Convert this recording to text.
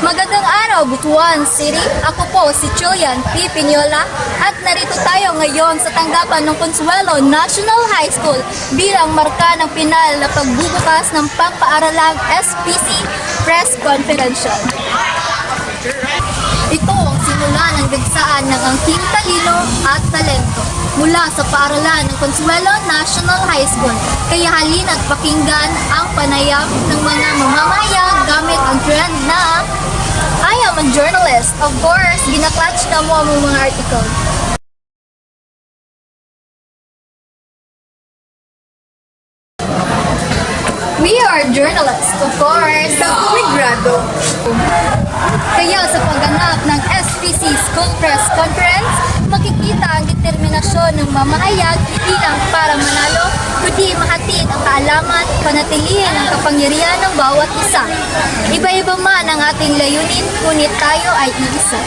Magandang araw, Butuan City. Ako po si Julian P. Piñola at narito tayo ngayon sa tanggapan ng Consuelo National High School bilang marka ng pinal na pagbubukas ng pangpaaralang SPC Press Conference. Ito ang simula ng dagsaan ng angking talino at talento mula sa paaralan ng Consuelo National High School. Kaya halina't pakinggan ang panayam ng mga mamamahayag gamit ang trend na I am a journalist. Of course, ginaklatch na mo ang mga article. We are journalists, of course. Migrado. Kaya sa pagganap ng SPC School Press Conference, makikita ang determinasyon ng mamahayag hindi lang para manalo, kundi mahatid ang kaalaman, panatilihin ang kapangyarihan ng bawat isa. Iba-iba man ang ating layunin, ngunit tayo ay iisa.